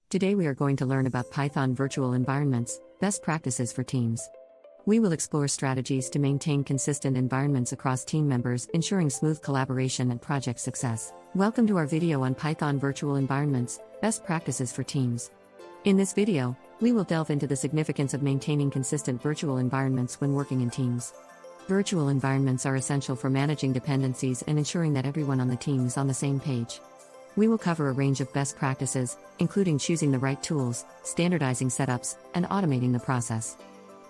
Today we are going to learn about Python virtual environments, best practices for teams. We will explore strategies to maintain consistent environments across team members, ensuring smooth collaboration and project success. Welcome to our video on Python virtual environments, best practices for teams. In this video, we will delve into the significance of maintaining consistent virtual environments when working in teams. Virtual environments are essential for managing dependencies and ensuring that everyone on the team is on the same page. We will cover a range of best practices, including choosing the right tools, standardizing setups, and automating the process.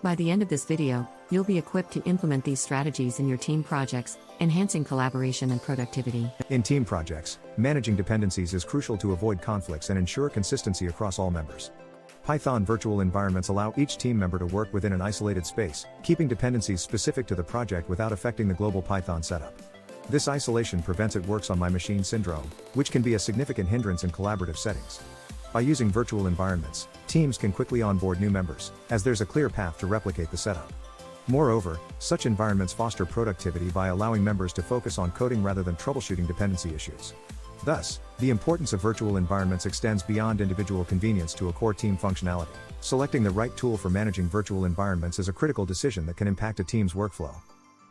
By the end of this video, you'll be equipped to implement these strategies in your team projects, enhancing collaboration and productivity. In team projects, managing dependencies is crucial to avoid conflicts and ensure consistency across all members. Python virtual environments allow each team member to work within an isolated space, keeping dependencies specific to the project without affecting the global Python setup. This isolation prevents "it works on my machine" syndrome, which can be a significant hindrance in collaborative settings. By using virtual environments, teams can quickly onboard new members, as there's a clear path to replicate the setup. Moreover, such environments foster productivity by allowing members to focus on coding rather than troubleshooting dependency issues. Thus, the importance of virtual environments extends beyond individual convenience to a core team functionality. Selecting the right tool for managing virtual environments is a critical decision that can impact a team's workflow.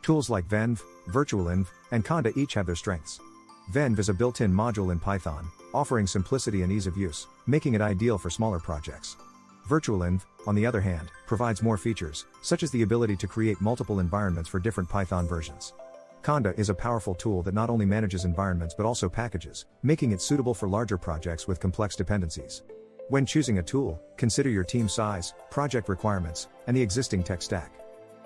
Tools like venv, virtualenv, and conda each have their strengths. Venv is a built-in module in Python, offering simplicity and ease of use, making it ideal for smaller projects. Virtualenv, on the other hand, provides more features, such as the ability to create multiple environments for different Python versions. Conda is a powerful tool that not only manages environments but also packages, making it suitable for larger projects with complex dependencies. When choosing a tool, consider your team size, project requirements, and the existing tech stack.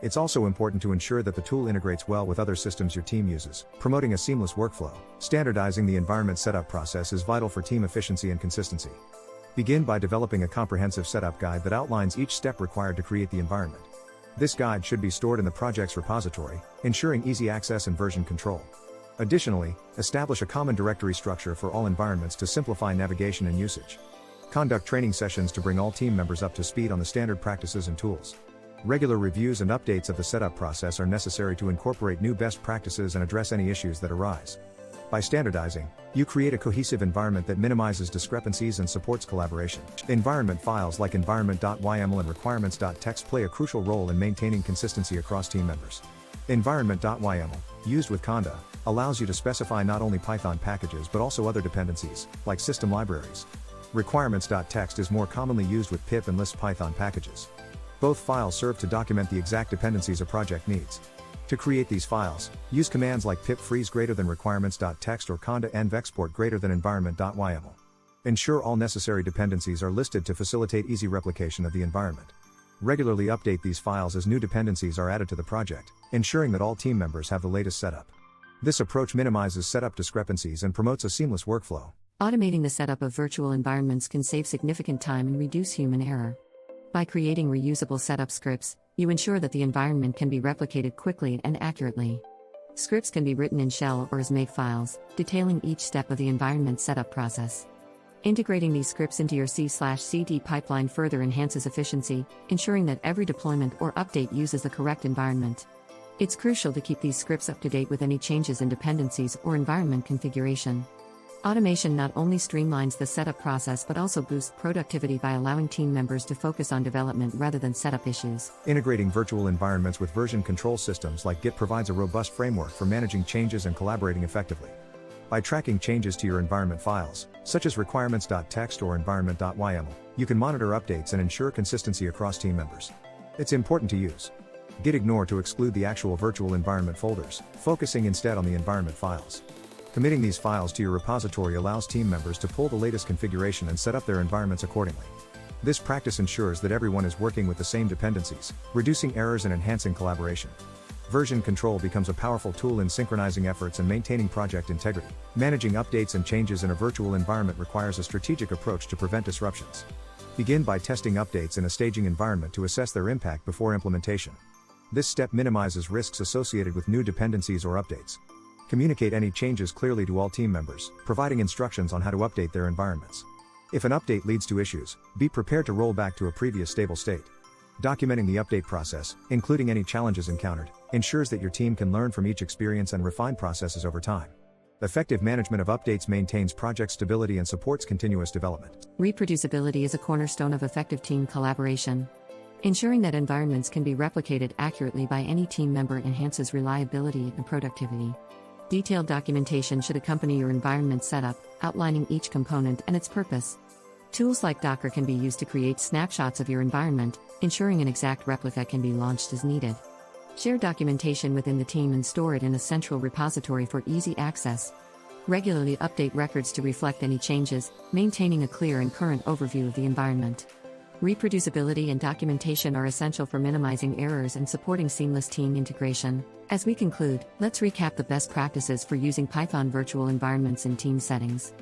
It's also important to ensure that the tool integrates well with other systems your team uses, promoting a seamless workflow. Standardizing the environment setup process is vital for team efficiency and consistency. Begin by developing a comprehensive setup guide that outlines each step required to create the environment. This guide should be stored in the project's repository, ensuring easy access and version control. Additionally, establish a common directory structure for all environments to simplify navigation and usage. Conduct training sessions to bring all team members up to speed on the standard practices and tools. Regular reviews and updates of the setup process are necessary to incorporate new best practices and address any issues that arise. By standardizing, you create a cohesive environment that minimizes discrepancies and supports collaboration. Environment files like environment.yml and requirements.txt play a crucial role in maintaining consistency across team members. Environment.yml, used with conda, allows you to specify not only Python packages but also other dependencies, like system libraries. Requirements.txt is more commonly used with pip and Lisp Python packages. Both files serve to document the exact dependencies a project needs. To create these files, use commands like pip freeze greater than requirements.txt or conda env export greater than environment.yml. Ensure all necessary dependencies are listed to facilitate easy replication of the environment. Regularly update these files as new dependencies are added to the project, ensuring that all team members have the latest setup. This approach minimizes setup discrepancies and promotes a seamless workflow. Automating the setup of virtual environments can save significant time and reduce human error. By creating reusable setup scripts, you ensure that the environment can be replicated quickly and accurately. Scripts can be written in shell or as makefiles, detailing each step of the environment setup process. Integrating these scripts into your C/CD pipeline further enhances efficiency, ensuring that every deployment or update uses the correct environment. It's crucial to keep these scripts up to date with any changes in dependencies or environment configuration. Automation not only streamlines the setup process but also boosts productivity by allowing team members to focus on development rather than setup issues. Integrating virtual environments with version control systems like Git provides a robust framework for managing changes and collaborating effectively. By tracking changes to your environment files, such as requirements.txt or environment.yml, you can monitor updates and ensure consistency across team members. It's important to use Git ignore to exclude the actual virtual environment folders, focusing instead on the environment files. Committing these files to your repository allows team members to pull the latest configuration and set up their environments accordingly. This practice ensures that everyone is working with the same dependencies, reducing errors and enhancing collaboration. Version control becomes a powerful tool in synchronizing efforts and maintaining project integrity. Managing updates and changes in a virtual environment requires a strategic approach to prevent disruptions. Begin by testing updates in a staging environment to assess their impact before implementation. This step minimizes risks associated with new dependencies or updates. Communicate any changes clearly to all team members, providing instructions on how to update their environments. If an update leads to issues, be prepared to roll back to a previous stable state. Documenting the update process, including any challenges encountered, ensures that your team can learn from each experience and refine processes over time. Effective management of updates maintains project stability and supports continuous development. Reproducibility is a cornerstone of effective team collaboration. Ensuring that environments can be replicated accurately by any team member enhances reliability and productivity. Detailed documentation should accompany your environment setup, outlining each component and its purpose. Tools like Docker can be used to create snapshots of your environment, ensuring an exact replica can be launched as needed. Share documentation within the team and store it in a central repository for easy access. Regularly update records to reflect any changes, maintaining a clear and current overview of the environment. Reproducibility and documentation are essential for minimizing errors and supporting seamless team integration. As we conclude, let's recap the best practices for using Python virtual environments in team settings.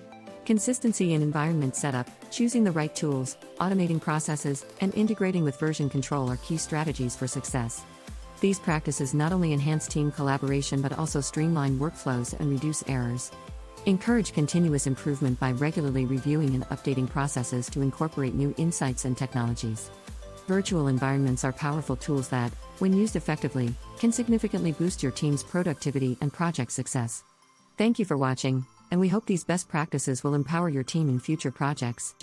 Consistency in environment setup, choosing the right tools, automating processes, and integrating with version control are key strategies for success. These practices not only enhance team collaboration but also streamline workflows and reduce errors. Encourage continuous improvement by regularly reviewing and updating processes to incorporate new insights and technologies. Virtual environments are powerful tools that, when used effectively, can significantly boost your team's productivity and project success. Thank you for watching, and we hope these best practices will empower your team in future projects.